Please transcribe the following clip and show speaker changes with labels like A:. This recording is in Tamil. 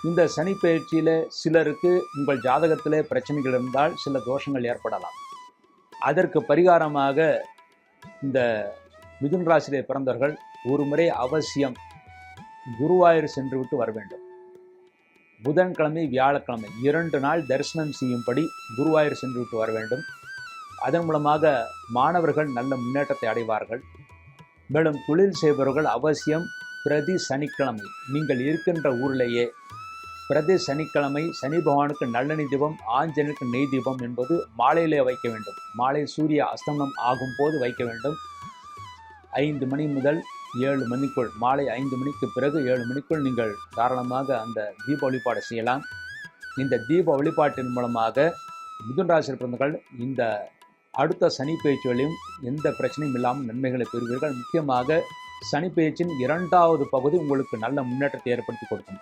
A: இந்த சனி பயிற்சியில் சிலருக்கு உங்கள் ஜாதகத்திலே பிரச்சனைகள் இருந்தால் சில தோஷங்கள் ஏற்படலாம். அதற்கு பரிகாரமாக இந்த மிதுன ராசியிலே பிறந்தவர்கள் ஒரு முறை அவசியம் குருவாயூர் சென்று விட்டு வர வேண்டும். புதன்கிழமை வியாழக்கிழமை 2 நாள் தரிசனம் செய்யும்படி குருவாயூர் சென்று விட்டு வர வேண்டும். அதன் மூலமாக மாணவர்கள் நல்ல முன்னேற்றத்தை அடைவார்கள். மேலும் தொழில் செய்பவர்கள் அவசியம் பிரதி சனிக்கிழமை நீங்கள் இருக்கின்ற ஊரிலேயே பிரதி சனிக்கிழமை சனி பகவானுக்கு நல்லெண்ணெய் தீபம், ஆஞ்சநேயருக்கு நெய் தீபம் என்பது மாலையிலே வைக்க வேண்டும். மாலை சூரிய அஸ்தமனம் ஆகும் போது வைக்க வேண்டும். 5 மணி முதல் 7 மணிக்குள், மாலை 5 மணிக்கு பிறகு 7 மணிக்குள் நீங்கள் தாராளமாக அந்த தீப வழிபாடு செய்யலாம். இந்த தீப வழிபாட்டின் மூலமாக மிதுன ராசி பிறந்தவர்கள் இந்த அடுத்த சனி பயிற்சிகளையும் எந்த பிரச்சனையும் இல்லாமல் நன்மைகளை பெறுவீர்கள். முக்கியமாக சனி பயிற்சியின் 2வது பகுதி உங்களுக்கு நல்ல முன்னேற்றத்தை ஏற்படுத்தி கொடுக்கும்.